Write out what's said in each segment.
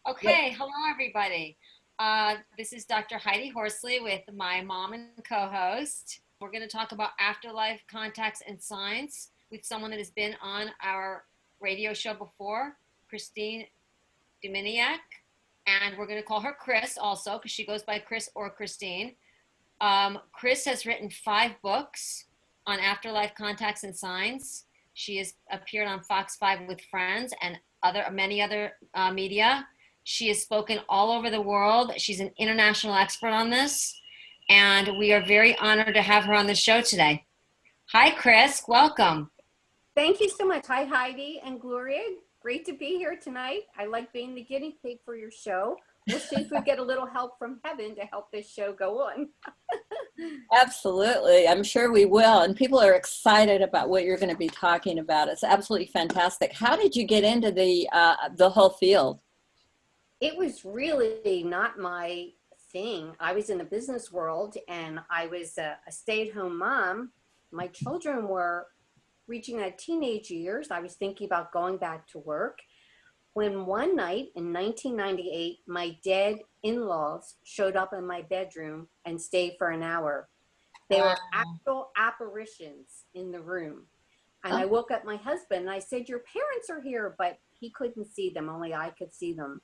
Okay, hello everybody. This is Dr. Heidi Horsley with my mom and co-host. We're going to talk about afterlife contacts and signs with someone that has been on our radio show before, Christine Duminiak, and we're going to call her Chris also because she goes by Chris or Christine. Chris has written 5 books on afterlife contacts and signs. She has appeared on Fox 5 with Friends and many other media. She has spoken all over the world. She's an international expert on this, and we are very honored to have her on the show today. Hi, Chris. Welcome. Thank you so much. Hi, Heidi and Gloria. Great to be here tonight. I like being the guinea pig for your show. We'll see if we get a little help from heaven to help this show go on. Absolutely. I'm sure we will. And people are excited about what you're going to be talking about. It's absolutely fantastic. How did you get into the whole field? It was really not my thing. I was in the business world and I was a stay-at-home mom. My children were reaching their teenage years. I was thinking about going back to work when one night in 1998, my dead in-laws showed up in my bedroom and stayed for an hour. They were actual apparitions in the room. And I woke up my husband and I said, your parents are here, but he couldn't see them, only I could see them.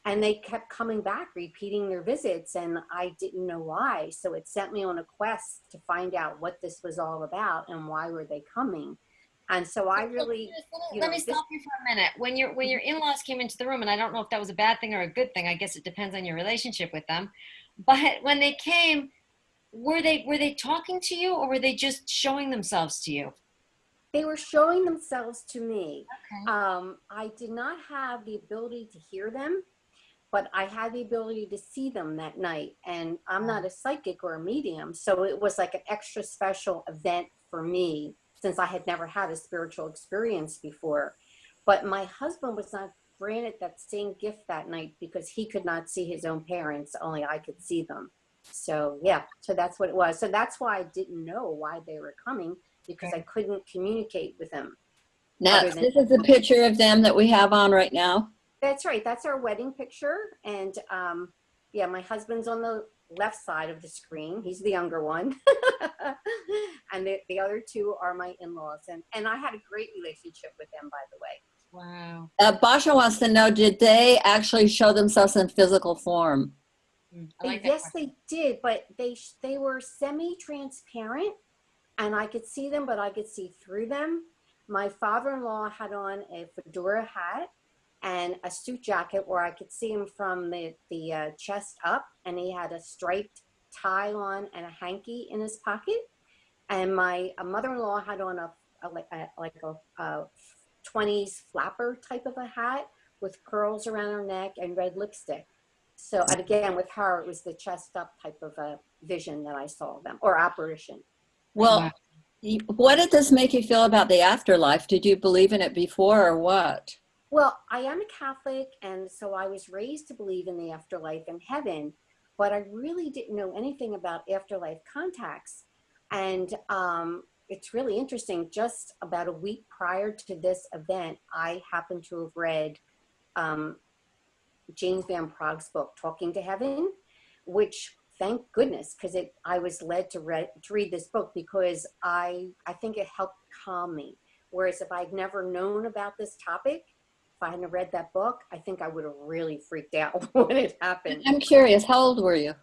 And they kept coming back, repeating their visits, and I didn't know why. So it sent me on a quest to find out what this was all about and why were they coming. And so I really, let me stop you for a minute. When your in-laws came into the room, and I don't know if that was a bad thing or a good thing. I guess it depends on your relationship with them. But when they came, were they talking to you, or were they just showing themselves to you? They were showing themselves to me. Okay. I did not have the ability to hear them, but I had the ability to see them that night. And I'm not a psychic or a medium, so it was like an extra special event for me since I had never had a spiritual experience before. But my husband was not granted that same gift that night because he could not see his own parents, only I could see them. So yeah, so that's what it was. So that's why I didn't know why they were coming, because I couldn't communicate with them. Now, this is a picture of them that we have on right now. That's right. That's our wedding picture. And yeah, my husband's on the left side of the screen. He's the younger one. And the other 2 are my in-laws. And I had a great relationship with them, by the way. Wow. Basha wants to know, did they actually show themselves in physical form? Yes, they did. But they were semi-transparent. And I could see them, but I could see through them. My father-in-law had on a fedora hat and a suit jacket where I could see him from the chest up, and he had a striped tie on and a hanky in his pocket. And my mother-in-law had on a 20s flapper type of a hat with curls around her neck and red lipstick. So, and again, with her, it was the chest up type of a vision that I saw them, or apparition. Well, what did this make you feel about the afterlife? Did you believe in it before or what? Well, I am a Catholic, and so I was raised to believe in the afterlife and heaven, but I really didn't know anything about afterlife contacts. And it's really interesting. Just about a week prior to this event, I happened to have read James Van Prague's book, Talking to Heaven, which, thank goodness, because I was led to read this book because I think it helped calm me. Whereas if I'd never known about this topic, if I hadn't read that book, I think I would have really freaked out when it happened. I'm curious, how old were you?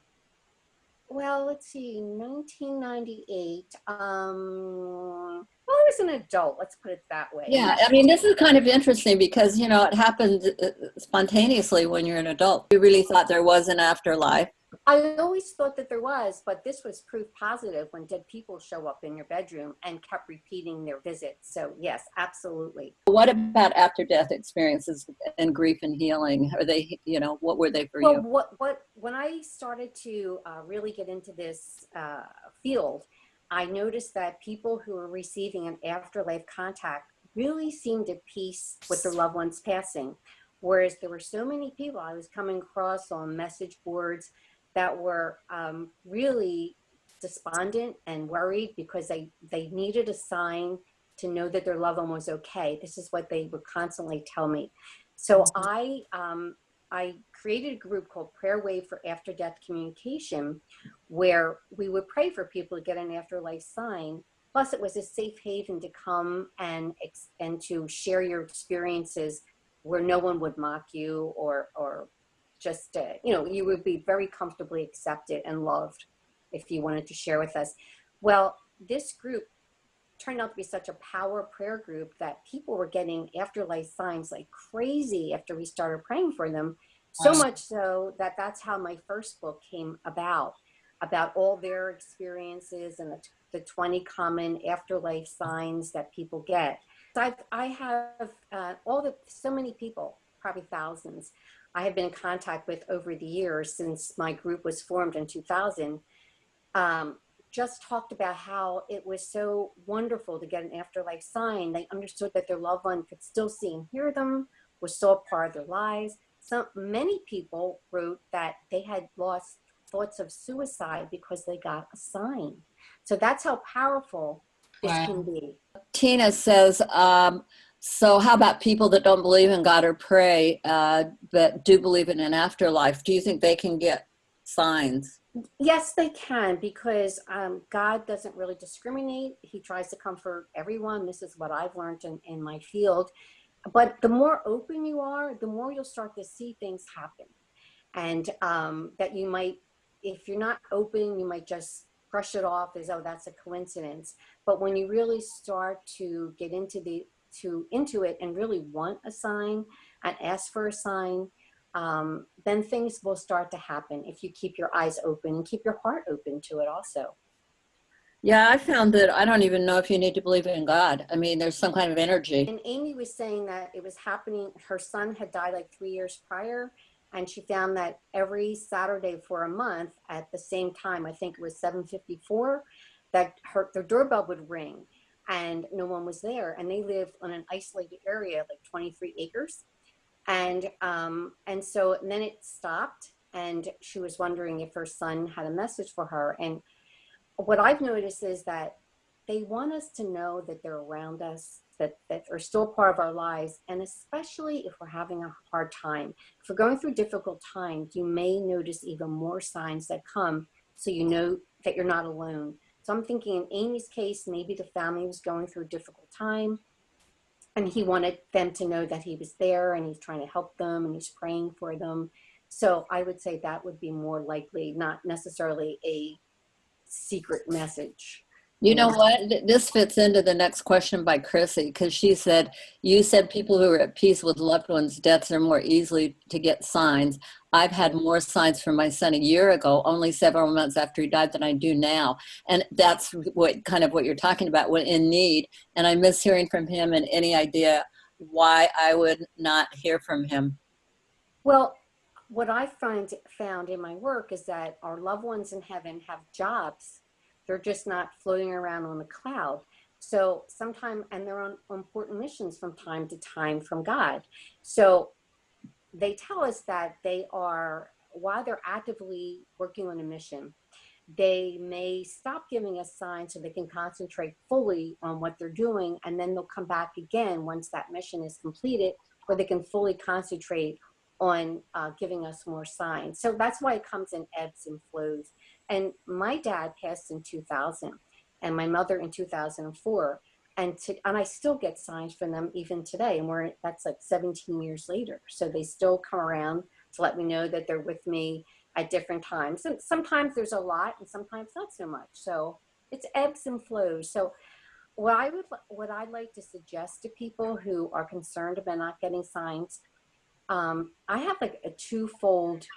Well, let's see, 1998. Well, I was an adult, let's put it that way. Yeah, I mean, this is kind of interesting because, you know, it happened spontaneously when you're an adult. You really thought there was an afterlife. I always thought that there was, but this was proof positive when dead people show up in your bedroom and kept repeating their visits. So yes, absolutely. What about after-death experiences and grief and healing? Are they, you know, what were they for you? When I started to really get into this field, I noticed that people who were receiving an afterlife contact really seemed at peace with their loved ones passing. Whereas there were so many people I was coming across on message boards that were really despondent and worried because they needed a sign to know that their loved one was okay. This is what they would constantly tell me. So I I created a group called Prayer Wave for After Death Communication, where we would pray for people to get an afterlife sign. Plus, it was a safe haven to come and to share your experiences, where no one would mock you or just you would be very comfortably accepted and loved if you wanted to share with us. Well, this group turned out to be such a power prayer group that people were getting afterlife signs like crazy after we started praying for them. So much so that that's how my first book came about all their experiences and the 20 common afterlife signs that people get. So I have so many people, probably thousands, I have been in contact with over the years since my group was formed in 2000. Just talked about how it was so wonderful to get an afterlife sign. They understood that their loved one could still see and hear them, was still a part of their lives. Many people wrote that they had lost thoughts of suicide because they got a sign. So that's how powerful this can be. Tina says, so how about people that don't believe in God or pray, but do believe in an afterlife? Do you think they can get signs? Yes, they can, because God doesn't really discriminate. He tries to comfort everyone. This is what I've learned in my field. But the more open you are, the more you'll start to see things happen. And that you might, if you're not open, you might just brush it off as, oh, that's a coincidence. But when you really start to get into it and really want a sign and ask for a sign, then things will start to happen if you keep your eyes open and keep your heart open to it also. Yeah, I found that I don't even know if you need to believe in God. I mean, there's some kind of energy. And Amy was saying that it was happening. Her son had died like 3 years prior, and she found that every Saturday for a month at the same time, I think it was 7:54, that their doorbell would ring and no one was there. And they lived on an isolated area, like 23 acres. And then it stopped, and she was wondering if her son had a message for her. And what I've noticed is that they want us to know that they're around us, that are still part of our lives. And especially if we're having a hard time, if we're going through difficult times, you may notice even more signs that come, so you know that you're not alone. So I'm thinking in Amy's case, maybe the family was going through a difficult time, and he wanted them to know that he was there and he's trying to help them and he's praying for them. So I would say that would be more likely, not necessarily a secret message. You know what? This fits into the next question by Chrissy, because she said, you said people who are at peace with loved ones' deaths are more easily to get signs. I've had more signs from my son a year ago, only several months after he died, than I do now. And that's what you're talking about, when in need. And I miss hearing from him, and any idea why I would not hear from him. Well, what I found in my work is that our loved ones in heaven have jobs. They're just not floating around on a cloud. So sometimes, and they're on important missions from time to time from God. So they tell us that they are, while they're actively working on a mission, they may stop giving us signs so they can concentrate fully on what they're doing. And then they'll come back again once that mission is completed, where they can fully concentrate on giving us more signs. So that's why it comes in ebbs and flows. And my dad passed in 2000 and my mother in 2004. And I still get signs from them even today. And that's like 17 years later. So they still come around to let me know that they're with me at different times. And sometimes there's a lot and sometimes not so much. So it's ebbs and flows. So what I'd like to suggest to people who are concerned about not getting signs, I have like a twofold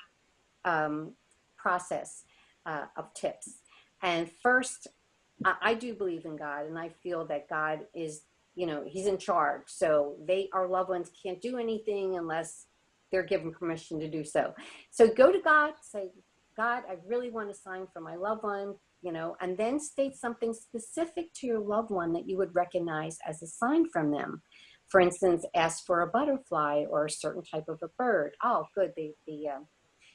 process of tips. And first, I do believe in God, and I feel that God is, he's in charge. So our loved ones can't do anything unless they're given permission to do so. So go to God, say, God, I really want a sign for my loved one, and then state something specific to your loved one that you would recognize as a sign from them. For instance, ask for a butterfly or a certain type of a bird. Oh, good.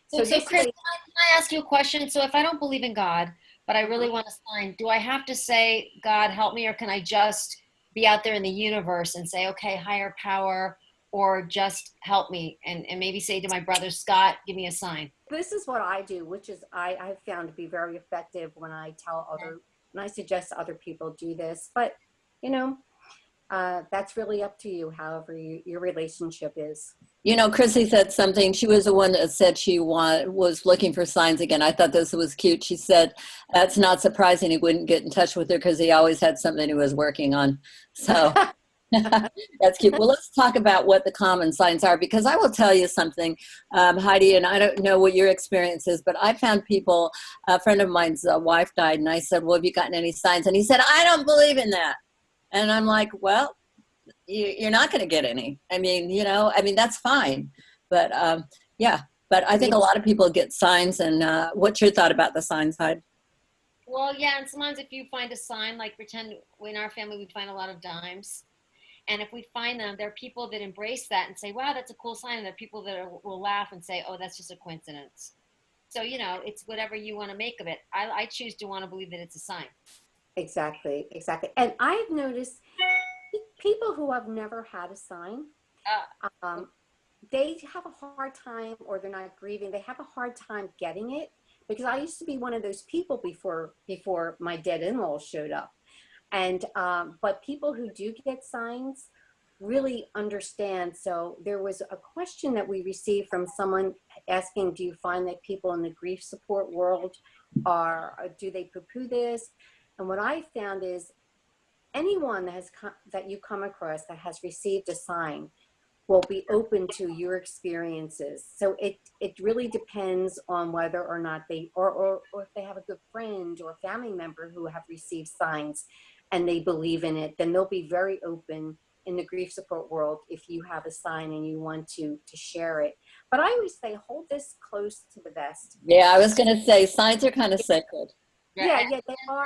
So Chris, can I ask you a question? So if I don't believe in God, but I really want a sign, do I have to say, God, help me, or can I just be out there in the universe and say, okay, higher power, or just help me and maybe say to my brother, Scott, give me a sign? This is what I do, which is I've found to be very effective when I when I suggest other people do this. But, you know, that's really up to you, however your relationship is. You know, Chrissy said something. She was the one that said she was looking for signs again. I thought this was cute. She said, that's not surprising he wouldn't get in touch with her because he always had something he was working on. So that's cute. Well, let's talk about what the common signs are, because I will tell you something, Heidi, and I don't know what your experience is, but I found people, a friend of mine's wife died, and I said, well, have you gotten any signs? And he said, I don't believe in that. And I'm like, well, you're not going to get any. I mean, you know, I mean, that's fine. But yeah, but I think a lot of people get signs. And what's your thought about the signs, Heidi? Well, yeah, and sometimes if you find a sign, like pretend in our family we find a lot of dimes. And if we find them, there are people that embrace that and say, wow, that's a cool sign. And there are people that will laugh and say, oh, that's just a coincidence. So, you know, it's whatever you want to make of it. I choose to want to believe that it's a sign. Exactly. And I've noticed people who have never had a sign, they have a hard time, or they're not grieving. They have a hard time getting it, because I used to be one of those people before my dead in-laws showed up. And, but people who do get signs really understand. So there was a question that we received from someone asking, do you find that people in the grief support world do they poo-poo this? And what I found is anyone that you come across that has received a sign will be open to your experiences. So it really depends on whether or not or if they have a good friend or family member who have received signs and they believe in it, then they'll be very open in the grief support world if you have a sign and you want to share it. But I always say, hold this close to the vest. Yeah, I was going to say signs are kind of sacred. Yeah, they are.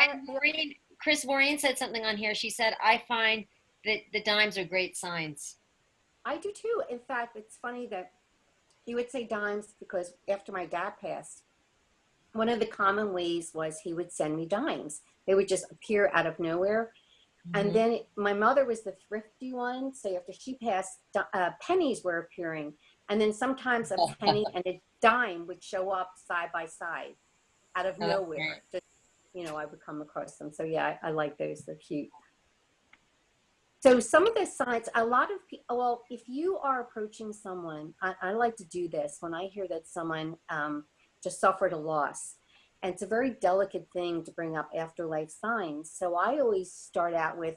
Chris Maureen said something on here. She said, I find that the dimes are great signs. I do too. In fact, it's funny that you would say dimes, because after my dad passed, one of the common ways was he would send me dimes. They would just appear out of nowhere. Mm-hmm. And then my mother was the thrifty one. So after she passed, pennies were appearing. And then sometimes a penny and a dime would show up side by side out of nowhere. Just, you know, I would come across them. So yeah, I like those. They're cute. So some of the signs, a lot of people, well, if you are approaching someone, I like to do this when I hear that someone just suffered a loss. And it's a very delicate thing to bring up afterlife signs. So I always start out with,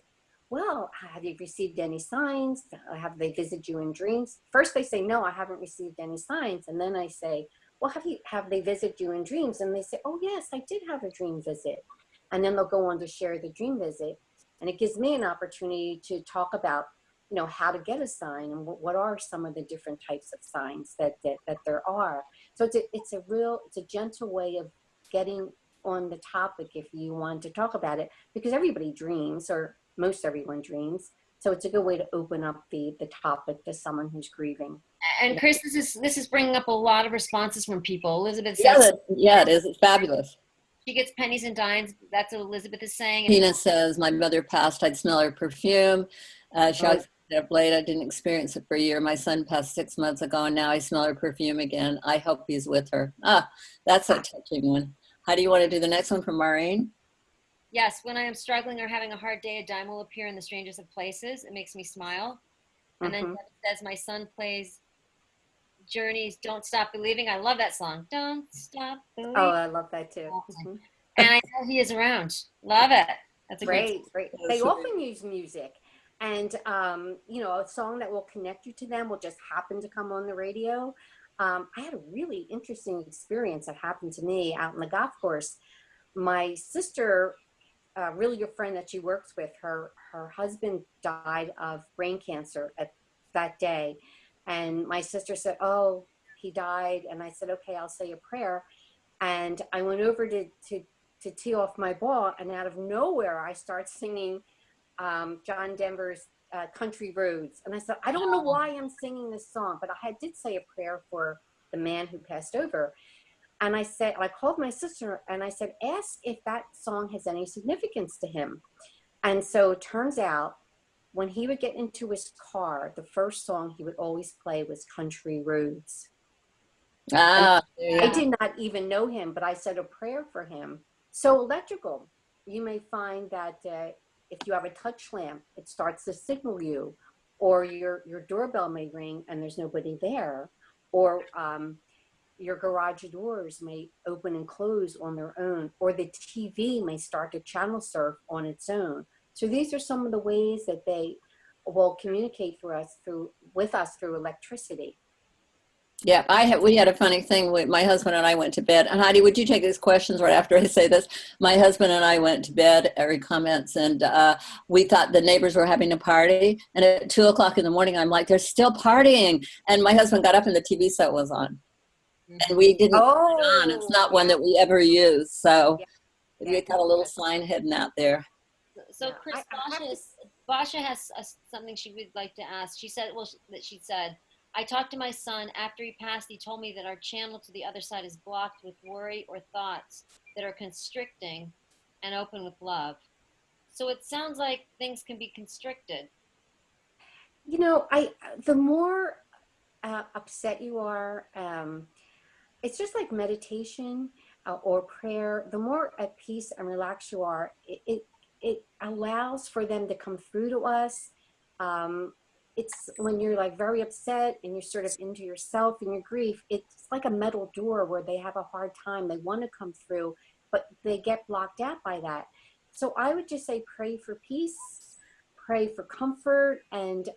well, have you received any signs? Have they visited you in dreams? First they say, no, I haven't received any signs. And then I say, well, have they visited you in dreams? And they say, oh yes, I did have a dream visit. And then they'll go on to share the dream visit. And it gives me an opportunity to talk about, you know, how to get a sign and what are some of the different types of signs that there are. So it's a gentle way of getting on the topic if you want to talk about it, because everybody dreams, or most everyone dreams. So it's a good way to open up the topic to someone who's grieving. And Chris, this is bringing up a lot of responses from people. Elizabeth says, yeah, it is. It's fabulous. She gets pennies and dimes. That's what Elizabeth is saying. Tina says, my mother passed, I'd smell her perfume. She always said of late, I didn't experience it for a year. My son passed 6 months ago, and now I smell her perfume again. I hope he's with her. That's a touching one. How do you want to do the next one from Maureen? Yes, when I am struggling or having a hard day, a dime will appear in the strangest of places. It makes me smile. And then it says, my son plays Journey's Don't Stop Believing. I love that song. Don't Stop Believing. Oh, I love that too. And I know he is around. Love it. That's a great. They often use music. And, you know, a song that will connect you to them will just happen to come on the radio. I had a really interesting experience that happened to me out in the golf course. My sister, really good friend that she works with, her husband died of brain cancer at that day. And my sister said, oh, he died. And I said, okay, I'll say a prayer. And I went over to tee off my ball. And out of nowhere, I start singing John Denver's Country Roads. And I said, I don't know why I'm singing this song, but I did say a prayer for the man who passed over. And I called my sister and I said, ask if that song has any significance to him. And so it turns out when he would get into his car, the first song he would always play was Country Roads. Ah, I did not even know him, but I said a prayer for him. So electrical. You may find that if you have a touch lamp, it starts to signal you, or your doorbell may ring and there's nobody there, or your garage doors may open and close on their own, or the TV may start to channel surf on its own. So these are some of the ways that they will communicate with us through electricity. Yeah, we had a funny thing. My husband and I went to bed. And Heidi, would you take these questions right after I say this? My husband and I went to bed, every comments, and we thought the neighbors were having a party. And at 2:00 in the morning, I'm like, they're still partying. And my husband got up and the TV set was on. And we didn't put it on. It's not one that we ever use. So we got a little sign hidden out there. So Chris, Basha has something she would like to ask. She said, I talked to my son after he passed. He told me that our channel to the other side is blocked with worry or thoughts that are constricting and open with love. So it sounds like things can be constricted. You know, the more upset you are, it's just like meditation or prayer. The more at peace and relaxed you are, it allows for them to come through to us. It's when you're like very upset and you're sort of into yourself and your grief, it's like a metal door where they have a hard time. They want to come through, but they get blocked out by that. So I would just say pray for peace, pray for comfort, and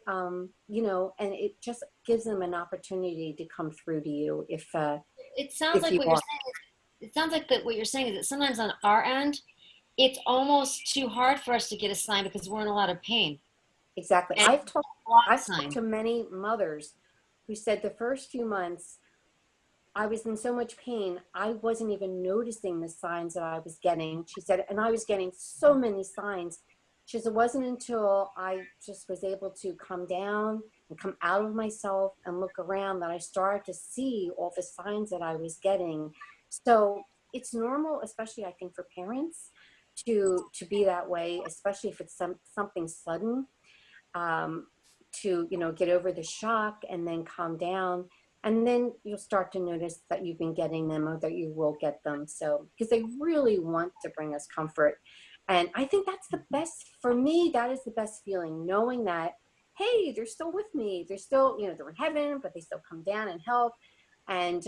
you know, and it just gives them an opportunity to come through to you if it sounds like what you're saying. It sounds like that what you're saying is that sometimes on our end, it's almost too hard for us to get a sign because we're in a lot of pain. Exactly. I've talked to many mothers who said the first few months I was in so much pain, I wasn't even noticing the signs that I was getting. She said, and I was getting so many signs. She said, it wasn't until I just was able to come down and come out of myself and look around that I started to see all the signs that I was getting. So it's normal, especially I think for parents, to be that way, especially if it's something sudden. To, you know, get over the shock and then calm down, and then you'll start to notice that you've been getting them or that you will get them. So because they really want to bring us comfort, and I think that's the best for me. That is the best feeling, knowing that, hey, they're still with me, they're still, you know, they're in heaven, but they still come down and help, and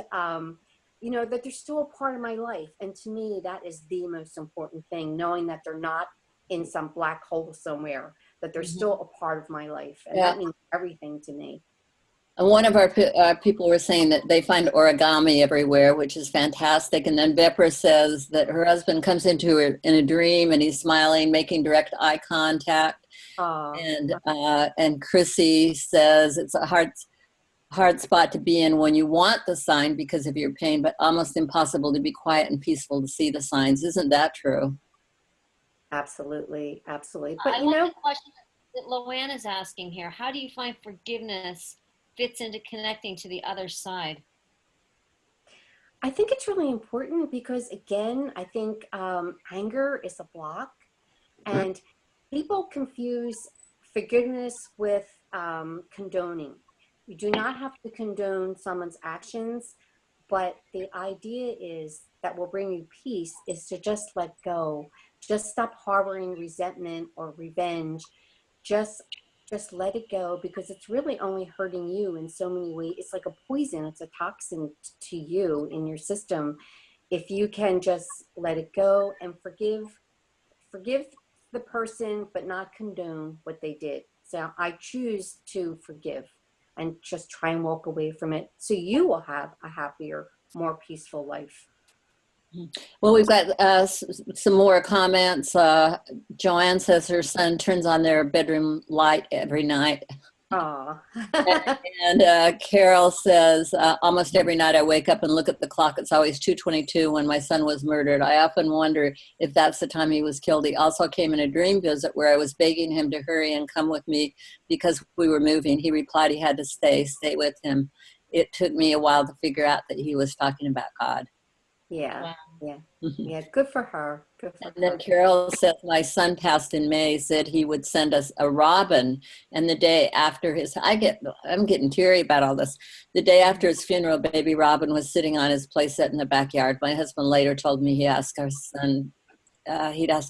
you know, that they're still a part of my life. And to me, that is the most important thing, knowing that they're not in some black hole somewhere, that they're still a part of my life. And that means everything to me. And one of our people were saying that they find origami everywhere, which is fantastic. And then Bepra says that her husband comes into her in a dream and he's smiling, making direct eye contact. And Chrissy says it's a hard spot to be in when you want the sign because of your pain, but almost impossible to be quiet and peaceful to see the signs. Isn't that true? Absolutely. But I like the question that Loanne is asking here. How do you find forgiveness fits into connecting to the other side? I think it's really important because, again, I think anger is a block, and people confuse forgiveness with condoning. You do not have to condone someone's actions, but the idea is that will bring you peace is to just let go. Just stop harboring resentment or revenge. Just let it go, because it's really only hurting you in so many ways. It's like a poison. It's a toxin to you in your system. If you can just let it go and forgive the person, but not condone what they did. So I choose to forgive and just try and walk away from it, so you will have a happier, more peaceful life. Well, we've got some more comments. Joanne says her son turns on their bedroom light every night. Aww. and Carol says, almost every night I wake up and look at the clock. It's always 2:22 when my son was murdered. I often wonder if that's the time he was killed. He also came in a dream visit where I was begging him to hurry and come with me because we were moving. He replied he had to stay with him. It took me a while to figure out that he was talking about God. Yeah. Yeah. Yeah. Good for her. Good for And then her. Carol says, my son passed in May, said he would send us a robin. And the day after I'm getting teary about all this. The day after his funeral, baby Robin was sitting on his playset in the backyard. My husband later told me he'd asked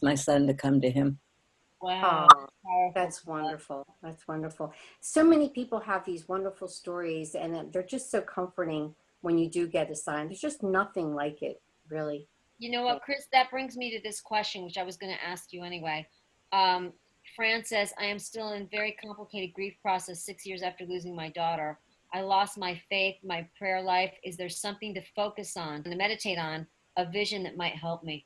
my son to come to him. Wow. Oh, that's wonderful. That's wonderful. So many people have these wonderful stories, and they're just so comforting when you do get a sign. There's just nothing like it, really. You know what, Chris, that brings me to this question, which I was going to ask you anyway. Fran says, I am still in very complicated grief process 6 years after losing my daughter. I lost my faith, my prayer life. Is there something to focus on, to meditate on, a vision that might help me?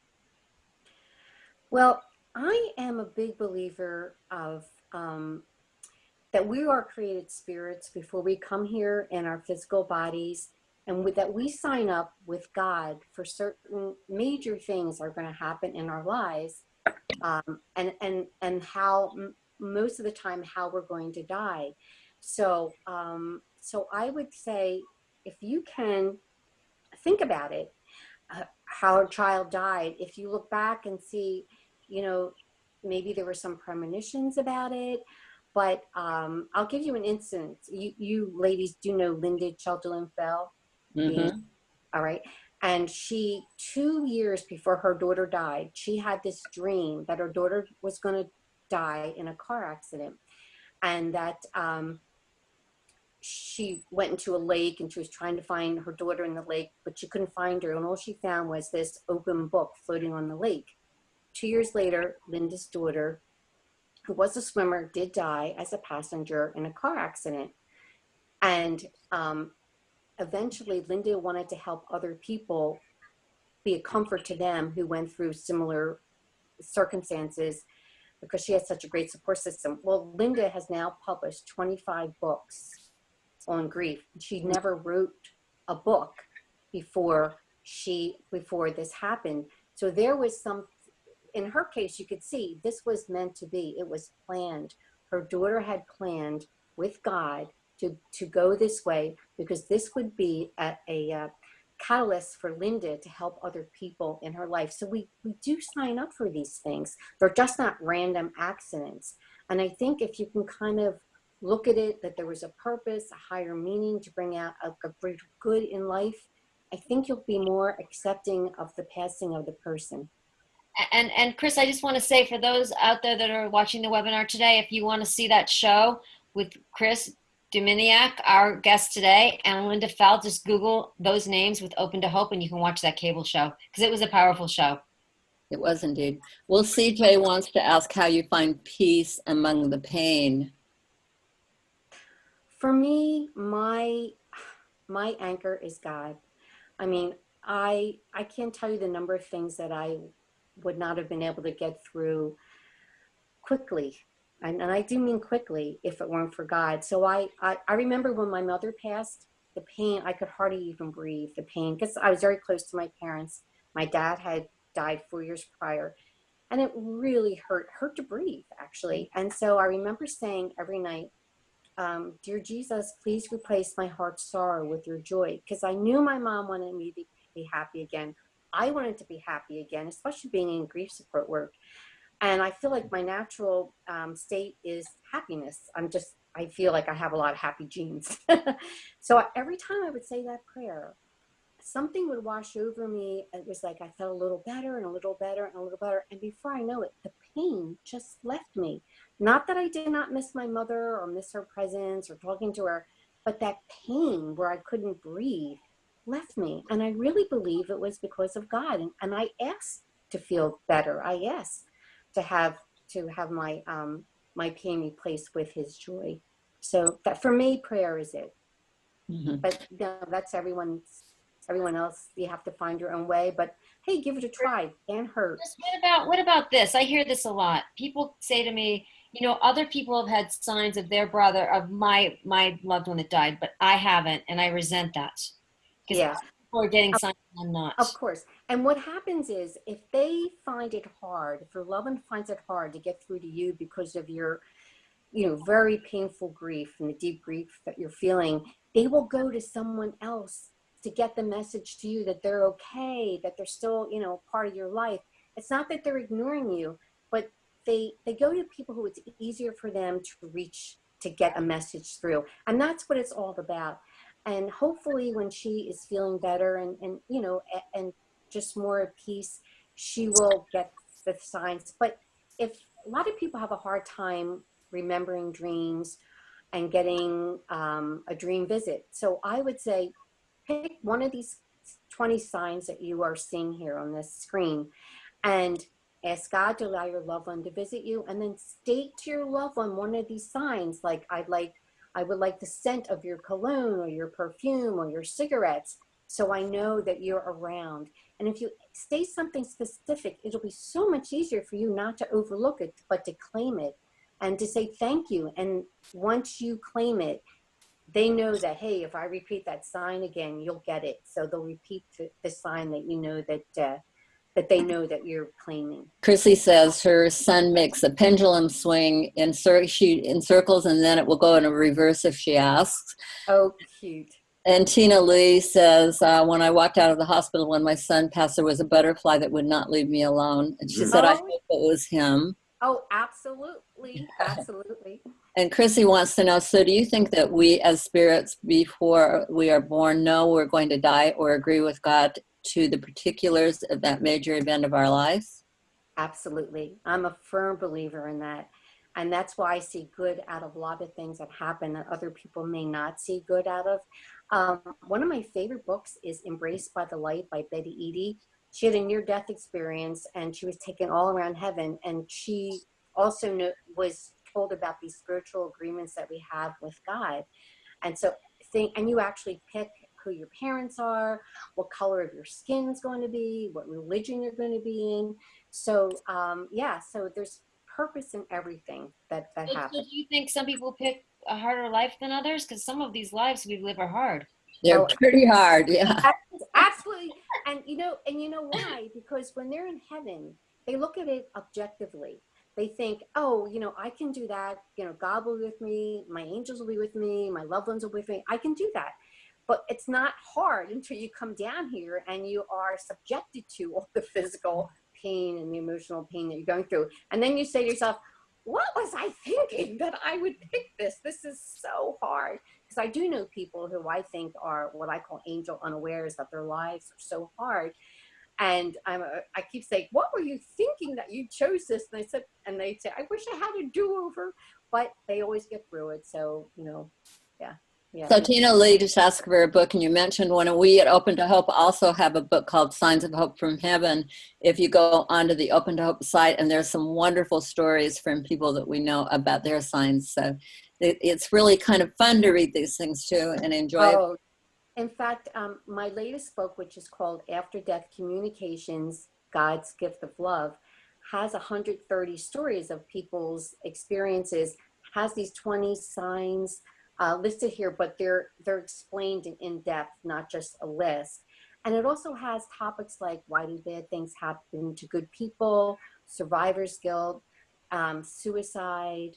Well, I am a big believer of that we are created spirits before we come here in our physical bodies, and that we sign up with God for certain major things are going to happen in our lives, and how most of the time how we're going to die. So so I would say, if you can think about it, how a child died, if you look back and see, you know, maybe there were some premonitions about it, but I'll give you an instance. You ladies do know Linda Cheltenham-Fell. Mm-hmm. All right. And she, 2 years before her daughter died, she had this dream that her daughter was going to die in a car accident, and that she went into a lake and she was trying to find her daughter in the lake, but she couldn't find her. And all she found was this open book floating on the lake. 2 years later, Linda's daughter, who was a swimmer, did die as a passenger in a car accident. And eventually, Linda wanted to help other people, be a comfort to them who went through similar circumstances, because she had such a great support system. Well, Linda has now published 25 books on grief. She never wrote a book before this happened. So there was some, in her case, you could see this was meant to be. It was planned. Her daughter had planned with God to go this way, because this would be a catalyst for Linda to help other people in her life. So we do sign up for these things. They're just not random accidents. And I think if you can kind of look at it, that there was a purpose, a higher meaning to bring out a greater good in life, I think you'll be more accepting of the passing of the person. And Chris, I just want to say, for those out there that are watching the webinar today, if you want to see that show with Chris Duminiak, our guest today, and Linda Fell, just Google those names with Open to Hope, and you can watch that cable show, because it was a powerful show. It was indeed. Well, CJ wants to ask how you find peace among the pain. For me, my anchor is God. I mean, I can't tell you the number of things that I would not have been able to get through quickly. And I do mean quickly, if it weren't for God. So I remember when my mother passed, the pain, I could hardly even breathe, the pain, because I was very close to my parents. My dad had died 4 years prior, and it really hurt to breathe, actually. And so I remember saying every night, dear Jesus, please replace my heart's sorrow with your joy, because I knew my mom wanted me to be happy again. I wanted to be happy again, especially being in grief support work. And I feel like my natural state is happiness. I feel like I have a lot of happy genes. So every time I would say that prayer, something would wash over me. It was like I felt a little better and a little better and a little better. And before I know it, the pain just left me. Not that I did not miss my mother or miss her presence or talking to her, but that pain where I couldn't breathe left me. And I really believe it was because of God. And I asked to feel better. I asked to have my my pain replaced with his joy. So that, for me, prayer is it. Mm-hmm. But that's everyone else. You have to find your own way. But hey, give it a try. Can't hurt. What about this? I hear this a lot. People say to me, other people have had signs of their brother, of my loved one that died, but I haven't, and I resent that. Yeah. People are getting signs, I'm not. Of course. And what happens is, if they find it hard, if your loved one finds it hard to get through to you because of your, very painful grief and the deep grief that you're feeling, they will go to someone else to get the message to you that they're okay, that they're still, you know, part of your life. It's not that they're ignoring you, but they go to people who it's easier for them to reach, to get a message through. And that's what it's all about. And hopefully when she is feeling better and you know, and just more at peace, she will get the signs. But if a lot of people have a hard time remembering dreams and getting a dream visit. So I would say, pick one of these 20 signs that you are seeing here on this screen and ask God to allow your loved one to visit you, and then state to your loved one of these signs, like I would like the scent of your cologne or your perfume or your cigarettes, so I know that you're around. And if you state something specific, it'll be so much easier for you not to overlook it, but to claim it and to say thank you. And once you claim it, they know that, hey, if I repeat that sign again, you'll get it. So they'll repeat the sign that you know that they know that you're claiming. Chrissy says her son makes a pendulum swing in circles, and then it will go in a reverse if she asks. Oh, cute. And Tina Lee says, when I walked out of the hospital when my son passed, there was a butterfly that would not leave me alone. And she said, I hope it was him. Oh, absolutely. Absolutely. And Chrissy wants to know, so do you think that we as spirits before we are born know we're going to die or agree with God to the particulars of that major event of our lives? Absolutely. I'm a firm believer in that. And that's why I see good out of a lot of things that happen that other people may not see good out of. One of my favorite books is Embraced by the Light by Betty Eady. She had a near-death experience and she was taken all around heaven. And she also was told about these spiritual agreements that we have with God. And so and you actually pick who your parents are, what color of your skin is going to be, what religion you're going to be in. So so there's purpose in everything that happens. So do you think some people pick a harder life than others? Because some of these lives we live are hard. They're pretty hard, yeah. Absolutely. And you know why? Because when they're in heaven, they look at it objectively. They think, oh, you know, I can do that. You know, God will be with me. My angels will be with me. My loved ones will be with me. I can do that. But it's not hard until you come down here and you are subjected to all the physical pain and the emotional pain that you're going through. And then you say to yourself, what was I thinking that I would pick this? This is so hard. Because I do know people who I think are what I call angel unawares, that their lives are so hard. And I keep saying, what were you thinking that you chose this? And they say, I wish I had a do-over, but they always get through it. So, you know, yeah. Yeah. So Tina Lee just asked for a book, and you mentioned when we at Open to Hope also have a book called Signs of Hope from Heaven. If you go onto the Open to Hope site, and there's some wonderful stories from people that we know about their signs. So it's really kind of fun to read these things too and enjoy it. In fact, my latest book, which is called After Death Communications, God's Gift of Love, has 130 stories of people's experiences, has these 20 signs listed here, but they're explained in depth, not just a list. And it also has topics like why do bad things happen to good people, survivor's guilt, suicide.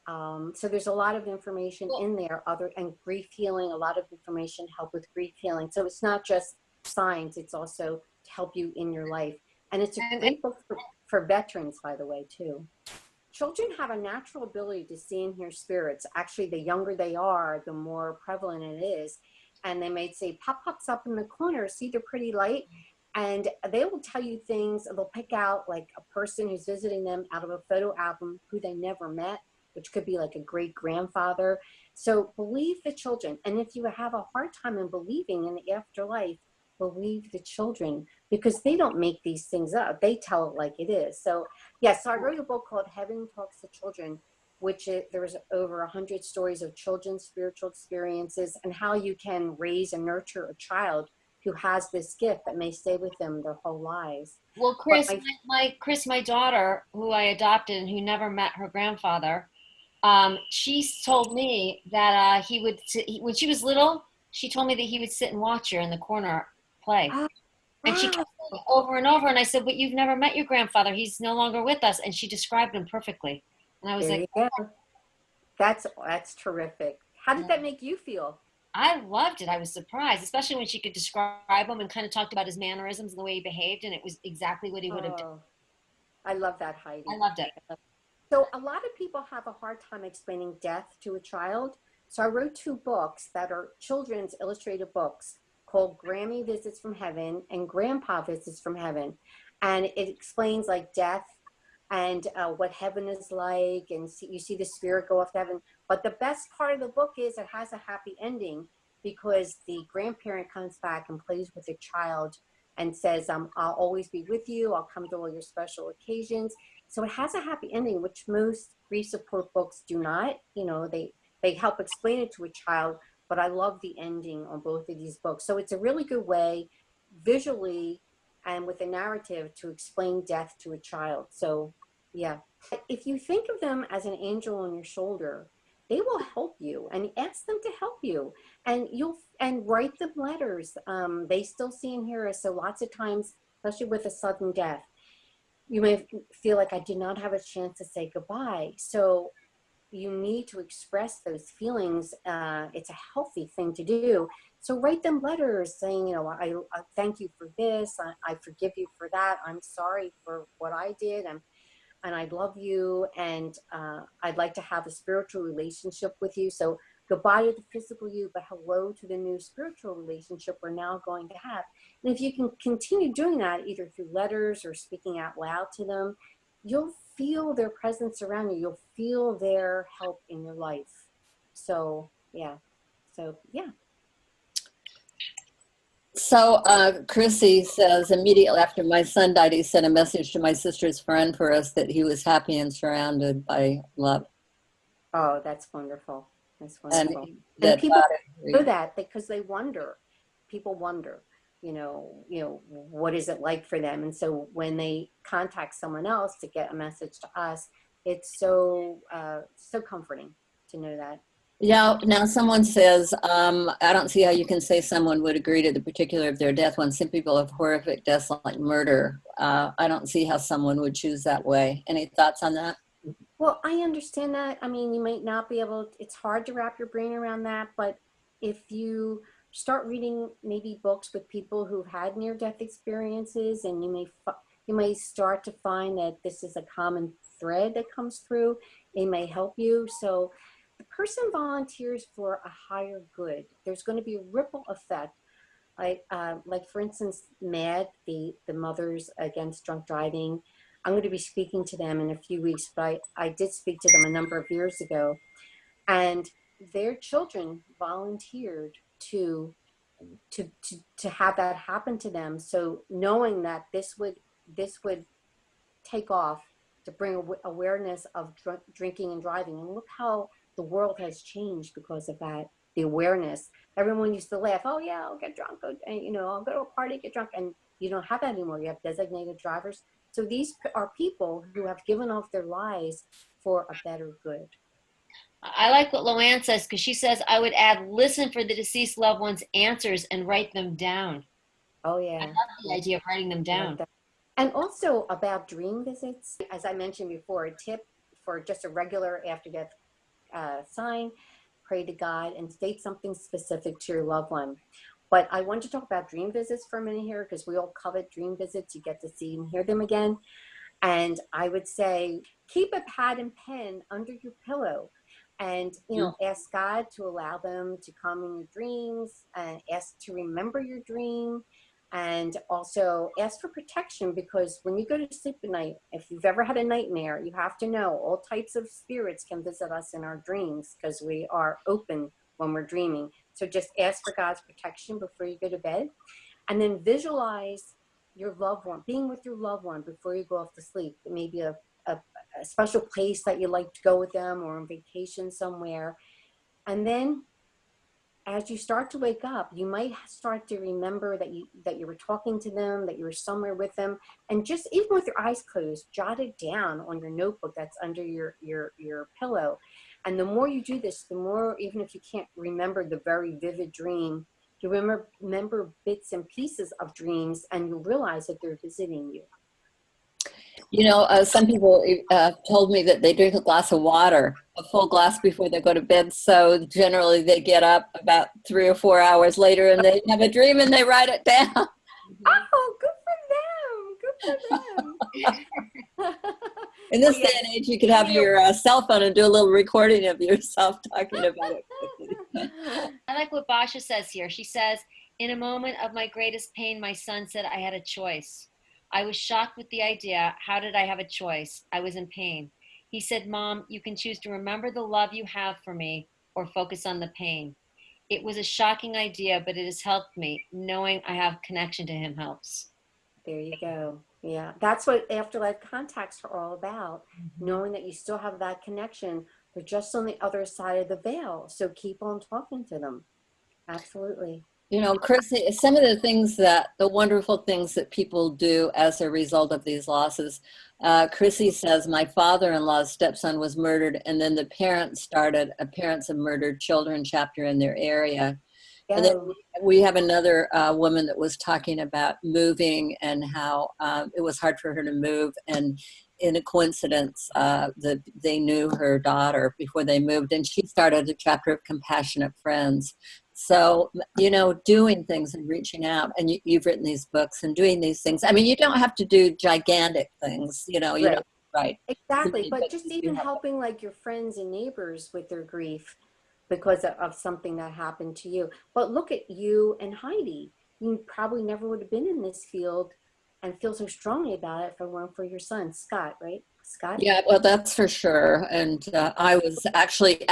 So there's a lot of information in there, and grief healing, a lot of information to help with grief healing. So it's not just signs, it's also to help you in your life. And it's a great book for veterans, by the way, too. Children have a natural ability to see and hear spirits. Actually, the younger they are, the more prevalent it is. And they may say, pop pops up in the corner, see the pretty light? And they will tell you things. They'll pick out like a person who's visiting them out of a photo album who they never met, which could be like a great grandfather. So believe the children. And if you have a hard time in believing in the afterlife, believe the children, because they don't make these things up. They tell it like it is. So yes, so I wrote a book called Heaven Talks to Children, which there's over 100 stories of children's spiritual experiences and how you can raise and nurture a child who has this gift that may stay with them their whole lives. Well, Chris, my daughter, who I adopted and who never met her grandfather, she told me that he would when she was little, she told me that he would sit and watch her in the corner play. And she kept saying over and over, and I said, but you've never met your grandfather. He's no longer with us. And she described him perfectly. And I was there like, you go. That's terrific. How did that make you feel? I loved it. I was surprised, especially when she could describe him and kind of talked about his mannerisms and the way he behaved, and it was exactly what he would have done. Oh, I love that, I Heidi. loved it. So a lot of people have a hard time explaining death to a child. So I wrote 2 books that are children's illustrated books called Grammy Visits from Heaven and Grandpa Visits from Heaven. And it explains like death and what heaven is like, and you see the spirit go off to heaven. But the best part of the book is it has a happy ending because the grandparent comes back and plays with the child and says, I'll always be with you. I'll come to all your special occasions. So it has a happy ending, which most grief support books do not. You know, they help explain it to a child, but I love the ending on both of these books. So it's a really good way visually and with a narrative to explain death to a child. So yeah, if you think of them as an angel on your shoulder, they will help you and ask them to help you, and write them letters. They still see and hear us. So lots of times, especially with a sudden death, you may feel like I did not have a chance to say goodbye. So you need to express those feelings. It's a healthy thing to do. So write them letters saying, you know, I thank you for this. I forgive you for that. I'm sorry for what I did. And I love you. And I'd like to have a spiritual relationship with you. So goodbye to the physical you, but hello to the new spiritual relationship we're now going to have. And if you can continue doing that, either through letters or speaking out loud to them, you'll feel their presence around you. You'll feel their help in your life. So, yeah. So Chrissy says, immediately after my son died, he sent a message to my sister's friend for us that he was happy and surrounded by love. Oh, that's wonderful. That's wonderful. And people know that because they wonder. People wonder, you know, what is it like for them? And so when they contact someone else to get a message to us, it's so comforting to know that. Yeah. Now someone says, I don't see how you can say someone would agree to the particular of their death when some people have horrific deaths like murder. I don't see how someone would choose that way. Any thoughts on that? Well, I understand that. I mean, you might not be able, it's hard to wrap your brain around that, but if you start reading maybe books with people who've had near-death experiences, and you may start to find that this is a common thread that comes through, it may help you. So the person volunteers for a higher good. There's going to be a ripple effect. Like for instance, MAD, the Mothers Against Drunk Driving, I'm going to be speaking to them in a few weeks, but I did speak to them a number of years ago, and their children volunteered to have that happen to them. So knowing that this would take off to bring awareness of drinking and driving, and look how the world has changed because of that. The awareness. Everyone used to laugh, oh yeah, I'll get drunk, and I'll go to a party, get drunk, and you don't have that anymore. You have designated drivers. So these are people who have given off their lives for a better good. I like what Loanne says, because she says, I would add, listen for the deceased loved one's answers and write them down. Oh yeah. I love the idea of writing them down. Like, and also about dream visits, as I mentioned before, a tip for just a regular after death sign, pray to God and state something specific to your loved one. But I want to talk about dream visits for a minute here, because we all covet dream visits. You get to see and hear them again. And I would say, keep a pad and pen under your pillow, and, ask God to allow them to come in your dreams, and ask to remember your dream, and also ask for protection, because when you go to sleep at night, if you've ever had a nightmare, you have to know all types of spirits can visit us in our dreams because we are open when we're dreaming. So just ask for God's protection before you go to bed, and then visualize your loved one, being with your loved one before you go off to sleep. Maybe a special place that you like to go with them, or on vacation somewhere. And then as you start to wake up, you might start to remember that you were talking to them, that you were somewhere with them, and just even with your eyes closed, jot it down on your notebook that's under your pillow. And the more you do this, the more, even if you can't remember the very vivid dream, you remember bits and pieces of dreams, and you realize that they're visiting you. Some people told me that they drink a glass of water, a full glass before they go to bed. So generally they get up about 3 or 4 hours later and they have a dream and they write it down. Oh, good for them. Good for them. In this day and age, you could have your cell phone and do a little recording of yourself talking about it. I like what Basha says here. She says, in a moment of my greatest pain, my son said I had a choice. I was shocked with the idea. How did I have a choice? I was in pain. He said, Mom, you can choose to remember the love you have for me or focus on the pain. It was a shocking idea, but it has helped me. Knowing I have connection to him helps. There you go. Yeah, that's what afterlife contacts are all about. Knowing that you still have that connection. They're just on the other side of the veil. So keep on talking to them. Absolutely. Chrissy, some of the wonderful things that people do as a result of these losses. Chrissy says, my father-in-law's stepson was murdered, and then the parents started a Parents of Murdered Children chapter in their area. Yeah. And then we have another woman that was talking about moving and how it was hard for her to move. And in a coincidence, that they knew her daughter before they moved, and she started a chapter of Compassionate Friends. So, doing things and reaching out, and you've written these books and doing these things. I mean, you don't have to do gigantic things, Right. Right. Exactly. But just even helping like your friends and neighbors with their grief because of something that happened to you. But look at you and Heidi. You probably never would have been in this field and feel so strongly about it if it weren't for your son, Scott, right? Scott? Yeah, well, that's for sure. And I was actually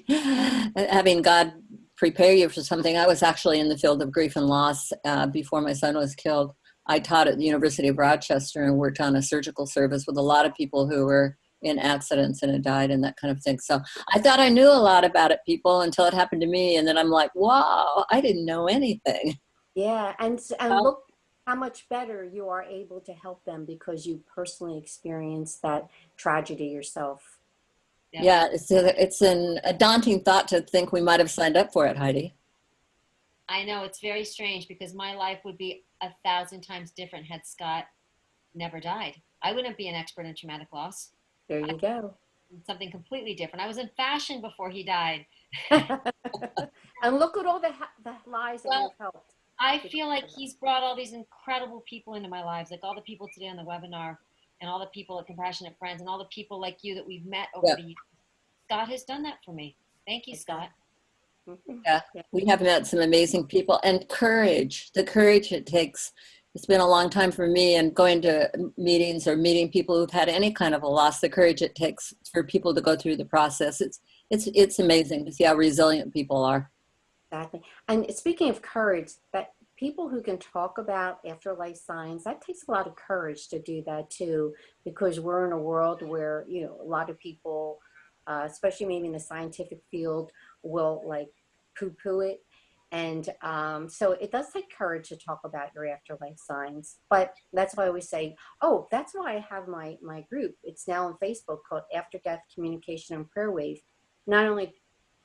having God prepare you for something. I was actually in the field of grief and loss before my son was killed. I taught at the University of Rochester and worked on a surgical service with a lot of people who were in accidents and had died and that kind of thing. So I thought I knew a lot about it, people, until it happened to me. And then I'm like, wow, I didn't know anything. Yeah, and look how much better you are able to help them because you personally experienced that tragedy yourself. Yeah, it's a daunting thought to think we might have signed up for it, Heidi. I know, it's very strange because my life would be 1,000 times different had Scott never died. I wouldn't be an expert in traumatic loss. There you go. Something completely different. I was in fashion before he died. And look at all the lives that you've helped. I feel like he's brought all these incredible people into my lives, like all the people today on the webinar and all the people at Compassionate Friends and all the people like you that we've met over the years. Scott has done that for me. Thank you, Scott. Yeah, we have met some amazing people, and courage, the courage it takes. It's been a long time for me, and going to meetings or meeting people who've had any kind of a loss, the courage it takes for people to go through the process. It's amazing to see how resilient people are. Exactly. And speaking of courage, that people who can talk about afterlife signs, that takes a lot of courage to do that too, because we're in a world where, a lot of people, especially maybe in the scientific field, will like poo-poo it. And so it does take courage to talk about your afterlife signs. But that's why I always say, that's why I have my group. It's now on Facebook called After Death Communication and Prayer Wave. Not only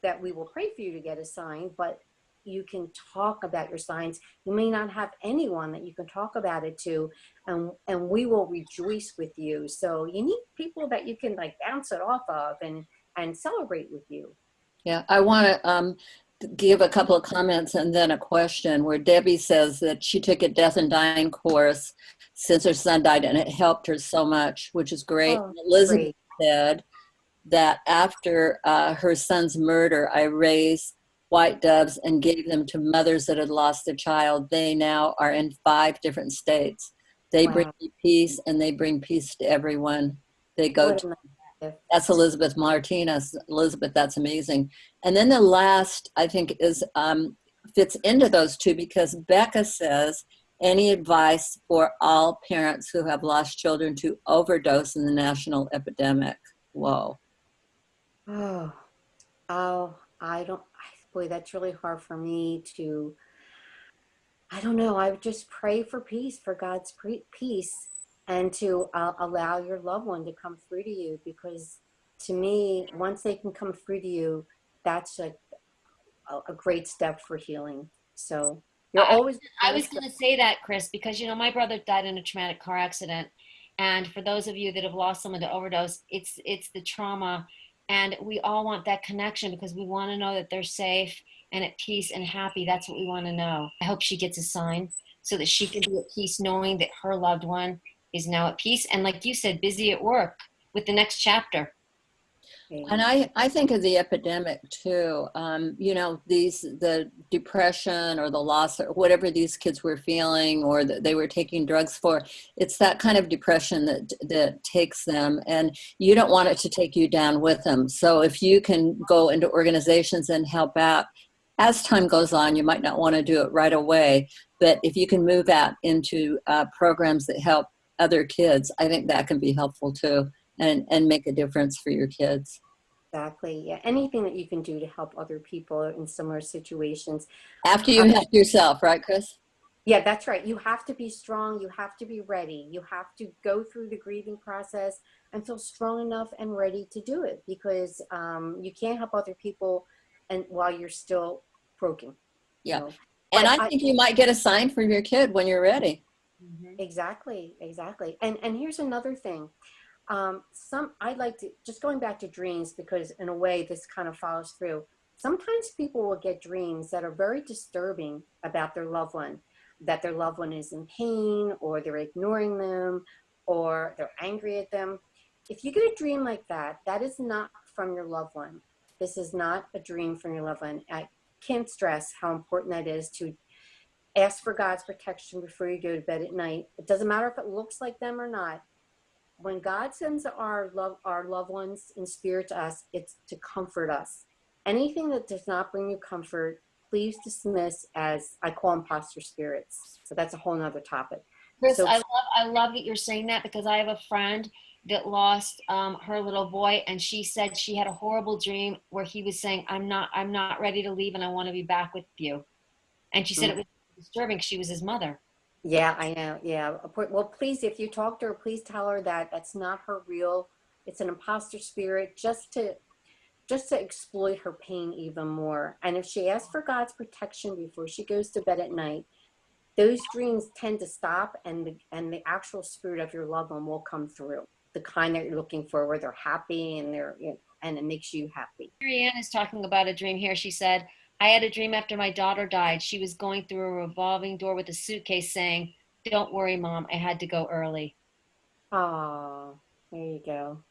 that we will pray for you to get a sign, but you can talk about your signs. You may not have anyone that you can talk about it to, and we will rejoice with you. So you need people that you can like bounce it off of and celebrate with you. Yeah, I want to give a couple of comments and then a question where Debbie says that she took a death and dying course since her son died and it helped her so much, which is great. Elizabeth said that after her son's murder, I raised white doves and gave them to mothers that had lost a child. They now are in 5 different states. They bring me peace, and they bring peace to everyone they go to. That's Elizabeth Martinez. Elizabeth, that's amazing. And then the last, I think, is fits into those two, because Becca says, any advice for all parents who have lost children to overdose in the national epidemic? Whoa. Boy, that's really hard for me to, I don't know. I would just pray for peace, for God's peace, and to allow your loved one to come through to you, because to me, once they can come through to you, that's a great step for healing. So you're always. I was going to say that, Chris, because, my brother died in a traumatic car accident, And for those of you that have lost someone to overdose, it's the trauma. And we all want that connection because we want to know that they're safe and at peace and happy. That's what we want to know. I hope she gets a sign so that she can be at peace knowing that her loved one is now at peace. And like you said, busy at work with the next chapter. And I think of the epidemic too. The depression or the loss or whatever these kids were feeling or that they were taking drugs for, it's that kind of depression that takes them, and you don't want it to take you down with them. So if you can go into organizations and help out, as time goes on, you might not want to do it right away, but if you can move out into programs that help other kids, I think that can be helpful too. And make a difference for your kids. Exactly. Yeah. Anything that you can do to help other people in similar situations. After you help yourself, right, Chris? Yeah, that's right. You have to be strong. You have to be ready. You have to go through the grieving process and feel strong enough and ready to do it, because you can't help other people and while you're still broken. Yeah. You know? And I think you might get a sign from your kid when you're ready. Exactly. And here's another thing. I'd like to, just going back to dreams, because in a way this kind of follows through. Sometimes people will get dreams that are very disturbing about their loved one, that their loved one is in pain, or they're ignoring them, or they're angry at them. If you get a dream like that, that is not from your loved one. This is not a dream from your loved one. I can't stress how important that is to ask for God's protection before you go to bed at night. It doesn't matter if it looks like them or not. When God sends our loved ones in spirit to us, it's to comfort us. Anything that does not bring you comfort, please dismiss as, I call imposter spirits. So that's a whole nother topic. Chris, I love that you're saying that, because I have a friend that lost her little boy, and she said she had a horrible dream where he was saying, I'm not ready to leave and I want to be back with you. And she said it was disturbing. She was his mother. Yeah, I know. Yeah. Well, please, if you talk to her, please tell her that that's not her real. It's an imposter spirit, just to exploit her pain even more. And if she asks for God's protection before she goes to bed at night, those dreams tend to stop, and the actual spirit of your loved one will come through. The kind that you're looking for, where they're happy and and it makes you happy. Marianne is talking about a dream here. She said, I had a dream after my daughter died. She was going through a revolving door with a suitcase saying, don't worry, Mom, I had to go early. Oh, there you go.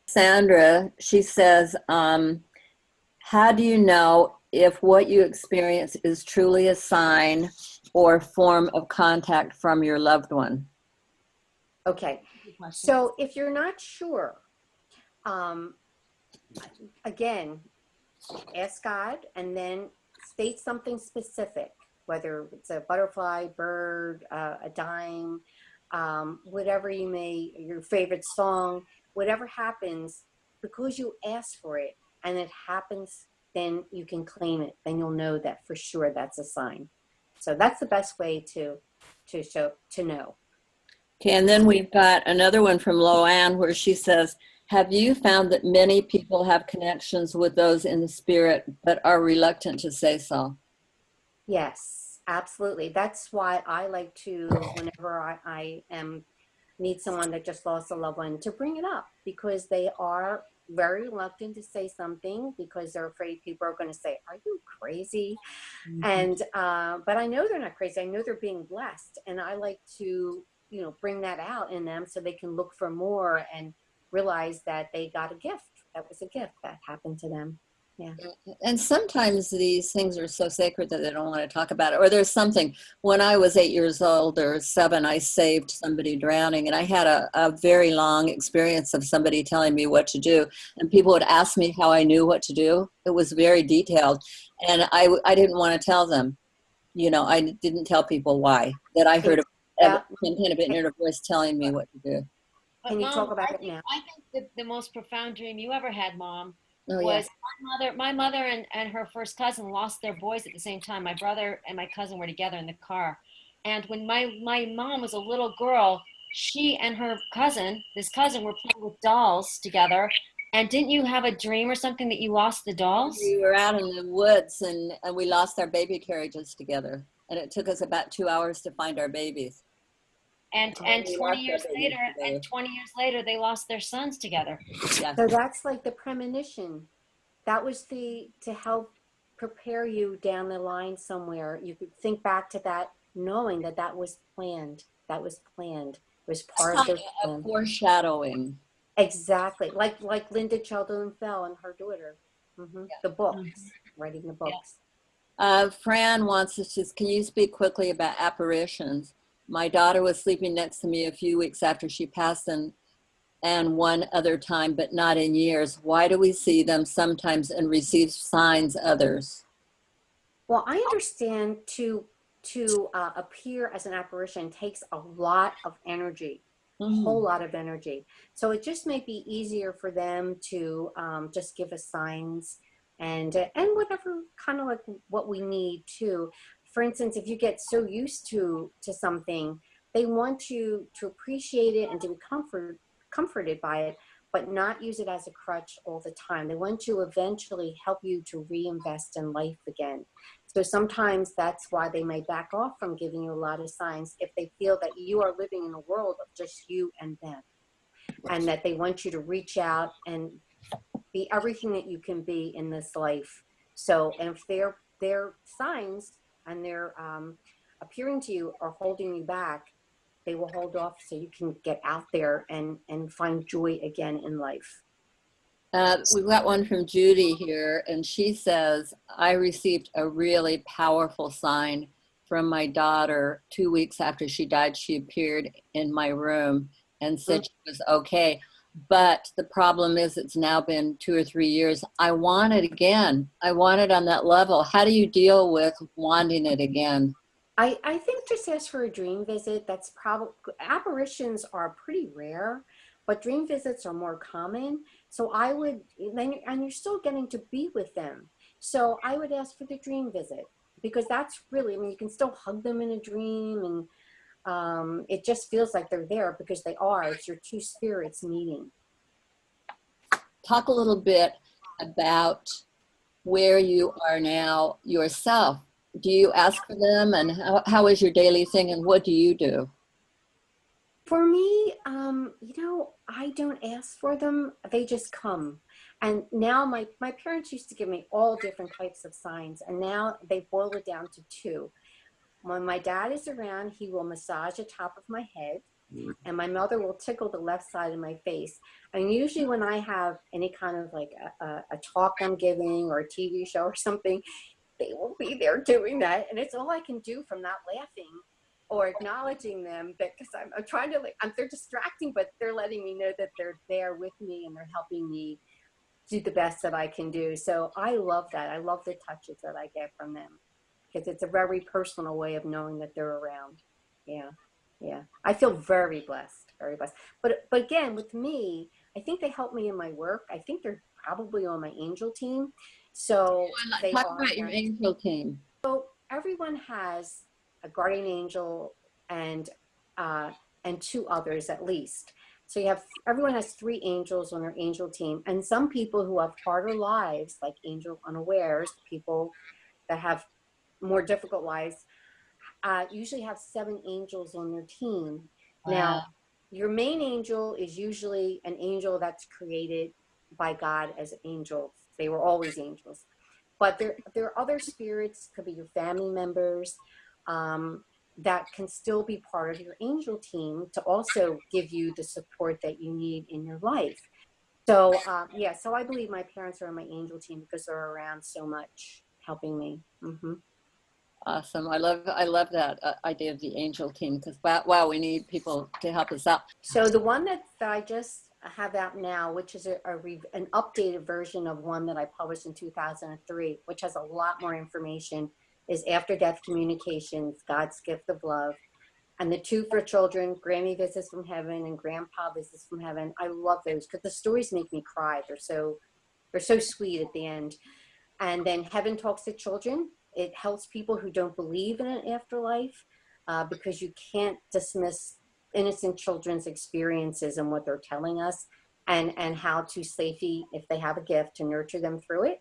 Sandra, she says, how do you know if what you experience is truly a sign or form of contact from your loved one? Okay, so if you're not sure, again, ask God and then state something specific, whether it's a butterfly, bird, a dime, whatever your favorite song, whatever happens, because you ask for it and it happens, then you can claim it. Then you'll know that for sure that's a sign. So that's the best way to know. Okay, and then we've got another one from Loanne where she says, have you found that many people have connections with those in the spirit but are reluctant to say so? Yes, absolutely. That's why I like to, whenever I meet someone that just lost a loved one, to bring it up, because they are very reluctant to say something because they're afraid people are going to say, are you crazy? And but I know they're not crazy. I know they're being blessed, and I like to bring that out in them so they can look for more and realize that they got a gift. That was a gift that happened to them. Yeah. And sometimes these things are so sacred that they don't want to talk about it. Or there's something, when I was 8 years old or 7, I saved somebody drowning, and I had a very long experience of somebody telling me what to do. And people would ask me how I knew what to do. It was very detailed. And I didn't want to tell them. I didn't tell people why. That I heard some kind of an inner voice telling me what to do. But can you talk about it now? I think the most profound dream you ever had, Mom, was my mother and her first cousin lost their boys at the same time. My brother and my cousin were together in the car. And when my mom was a little girl, she and this cousin were playing with dolls together. And didn't you have a dream or something that you lost the dolls? We were out in the woods and we lost our baby carriages together. And it took us about 2 hours to find our babies. And We 20 lost our years babies later, together. and 20 years later, they lost their sons together. Yeah. So that's like the premonition. That was to help prepare you down the line somewhere. You could think back to that, knowing that that was planned. That was planned. It was part of their plan. Foreshadowing. Exactly. Like Linda Sheldon Fell and her daughter. The books, writing the books. Fran wants us to, can you speak quickly about apparitions? My daughter was sleeping next to me a few weeks after she passed, and one other time, but not in years. Why do we see them sometimes and receive signs others? Well, I understand to appear as an apparition takes a lot of energy, a whole lot of energy. So it just may be easier for them to just give us signs and whatever kind of like what we need to. For instance, if you get so used to something, they want you to appreciate it and to be comforted by it, but not use it as a crutch all the time. They want to eventually help you to reinvest in life again. So sometimes that's why they may back off from giving you a lot of signs if they feel that you are living in a world of just you and them, and that they want you to reach out and be everything that you can be in this life. So if their signs and their appearing to you are holding you back, they will hold off so you can get out there and find joy again in life. We've got one from Judy here, and she says, I received a really powerful sign from my daughter 2 weeks after she died. She appeared in my room and said she was okay. But the problem is it's now been 2 or 3 years. I want it again. I want it on that level. How do you deal with wanting it again? I think just ask for a dream visit. That's probably, apparitions are pretty rare, but dream visits are more common. So I would, and you're still getting to be with them. So I would ask for the dream visit, because that's really, I mean, you can still hug them in a dream, and it just feels like they're there because they are. It's your two spirits meeting. Talk a little bit about where you are now yourself. Do you ask for them, and how is your daily thing, and what do you do? For me, I don't ask for them. They just come. And now my parents used to give me all different types of signs, and now they boil it down to two. When my dad is around, he will massage the top of my head, and my mother will tickle the left side of my face. And usually when I have any kind of like a talk I'm giving or a TV show or something, they will be there doing that. And it's all I can do from not laughing or acknowledging them, because I'm trying to, they're distracting, but they're letting me know that they're there with me and they're helping me do the best that I can do. So I love that. I love the touches that I get from them, because it's a very personal way of knowing that they're around. Yeah. Yeah. I feel very blessed, very blessed. But again, with me, I think they help me in my work. I think they're probably on my angel team. So they talk are. about your angel team. So everyone has a guardian angel and two others at least. So everyone has 3 angels on their angel team, and some people who have harder lives, like angel unawares, people that have more difficult lives, usually have 7 angels on their team. Wow. Now, your main angel is usually an angel that's created by God as angels. They were always angels. But there are other spirits, could be your family members, that can still be part of your angel team to also give you the support that you need in your life. So, so I believe my parents are on my angel team because they're around so much helping me. Mm-hmm. Awesome. I love that idea of the angel team, because wow, we need people to help us out. So the one that I just have out now, which is an updated version of one that I published in 2003, which has a lot more information, is After Death Communications, God's Gift of Love. And the 2 for children, Grammy Visits from Heaven and Grandpa Visits from Heaven. I love those because the stories make me cry. They're so sweet at the end. And then Heaven Talks to Children. It helps people who don't believe in an afterlife, because you can't dismiss innocent children's experiences and what they're telling us, and how to safely, if they have a gift, to nurture them through it.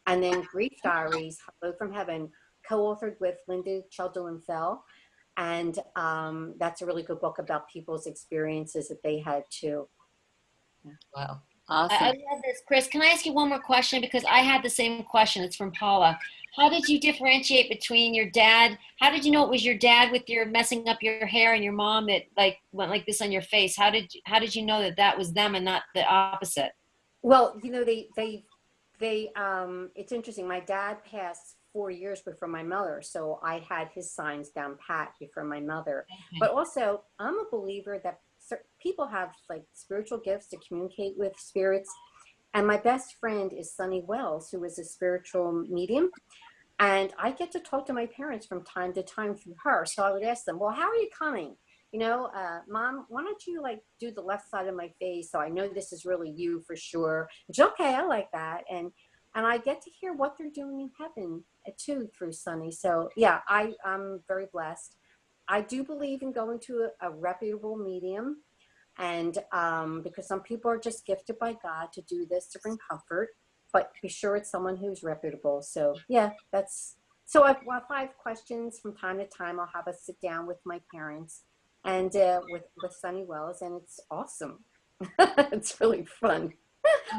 And then Grief Diaries, Hello from Heaven, co-authored with Linda Sheldon Fell. And that's a really good book about people's experiences that they had too. Yeah. Wow. I Awesome. love this. Chris, can I ask you one more question? Because I had the same question. It's from Paula. How did you differentiate between your dad? How did you know it was your dad with your messing up your hair and your mom that like went like this on your face? How did you know that that was them and not the opposite? Well, you know, it's interesting. My dad passed 4 years before my mother, so I had his signs down pat before my mother. Okay. But also, I'm a believer that people have like spiritual gifts to communicate with spirits. And my best friend is Sunny Wells, who is a spiritual medium. And I get to talk to my parents from time to time through her. So I would ask them, well, how are you coming? You know, Mom, why don't you like do the left side of my face so I know this is really you for sure. It's okay, I like that. And I get to hear what they're doing in heaven too through Sunny. So yeah, I'm very blessed. I do believe in going to a reputable medium, and because some people are just gifted by God to do this to bring comfort, but be sure it's someone who's reputable. So yeah, so if I have questions from time to time, I'll have a sit down with my parents and with Sunny Wells, and it's awesome. It's really fun.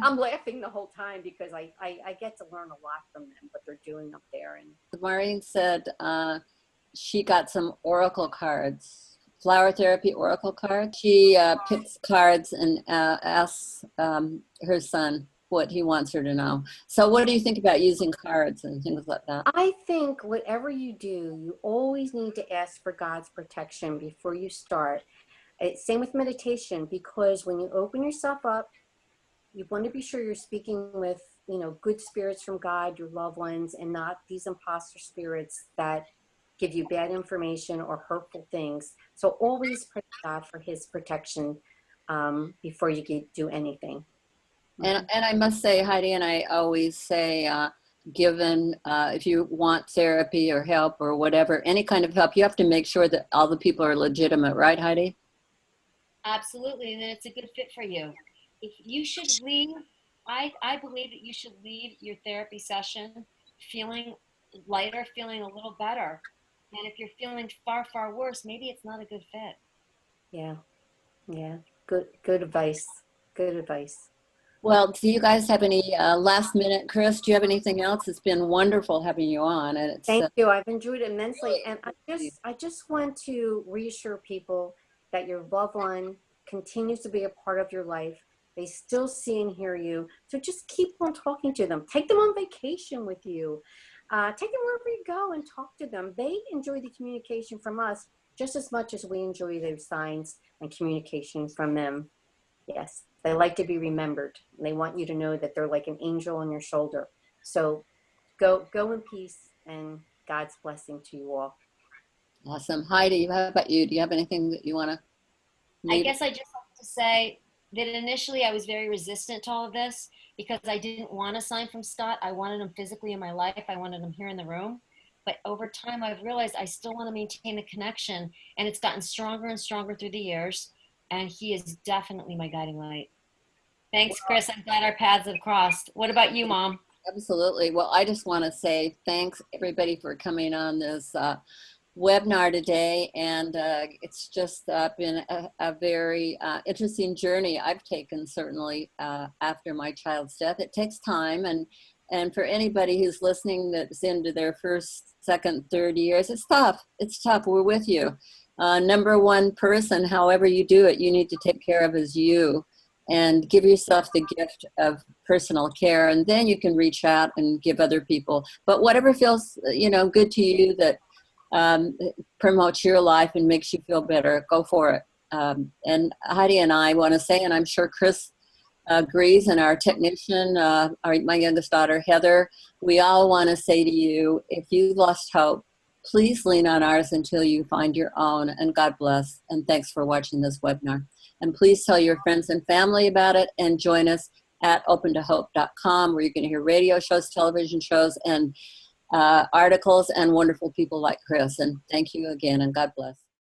I'm laughing the whole time because I get to learn a lot from them, what they're doing up there. And Maureen said she got some oracle cards, flower therapy oracle cards. She picks cards and asks her son what he wants her to know. So what do you think about using cards and things like that? I think whatever you do, you always need to ask for God's protection before you start. Same with meditation, because when you open yourself up, you want to be sure you're speaking with, you know, good spirits from God, your loved ones, and not these imposter spirits that give you bad information or hurtful things. So always pray to God for his protection before you do anything. And I must say, Heidi, and I always say, given if you want therapy or help or whatever, any kind of help, you have to make sure that all the people are legitimate, right, Heidi? Absolutely, and then it's a good fit for you. If you should leave, I believe that you should leave your therapy session feeling lighter, feeling a little better. And if you're feeling far, far worse, maybe it's not a good fit. Yeah. Good advice. Good advice. Well, do you guys have any last minute, Chris? Do you have anything else? It's been wonderful having you on, and it's thank you. I've enjoyed it immensely, really, and I just want to reassure people that your loved one continues to be a part of your life. They still see and hear you, so just keep on talking to them. Take them on vacation with you. Take them wherever you go and talk to them. They enjoy the communication from us just as much as we enjoy those signs and communication from them. Yes, they like to be remembered. They want you to know that they're like an angel on your shoulder. So go in peace, and God's blessing to you all. awesome. Heidi, how about you? Do you have anything that you want to? I guess I just have to say that initially I was very resistant to all of this because I didn't want a sign from Scott. I wanted him physically in my life. I wanted him here in the room. But over time, I've realized I still want to maintain the connection, and it's gotten stronger and stronger through the years. And he is definitely my guiding light. Thanks, Chris. I'm glad our paths have crossed. What about you, Mom? Absolutely. Well, I just want to say thanks, everybody, for coming on this webinar today. And it's just been a very interesting journey I've taken, certainly, after my child's death. It takes time. And for anybody who's listening that's into their first, second, third years, it's tough. It's tough. We're with you. Number one person, however you do it, you need to take care of is you, and give yourself the gift of personal care, and then you can reach out and give other people. But whatever feels, good to you, that promotes your life and makes you feel better, go for it. And Heidi and I want to say, and I'm sure Chris agrees, and our technician, my youngest daughter, Heather, we all want to say to you, if you lost hope, please lean on ours until you find your own, and God bless. And thanks for watching this webinar. And please tell your friends and family about it, and join us at opentohope.com, where you're going to hear radio shows, television shows, and articles, and wonderful people like Chris. And thank you again, and God bless.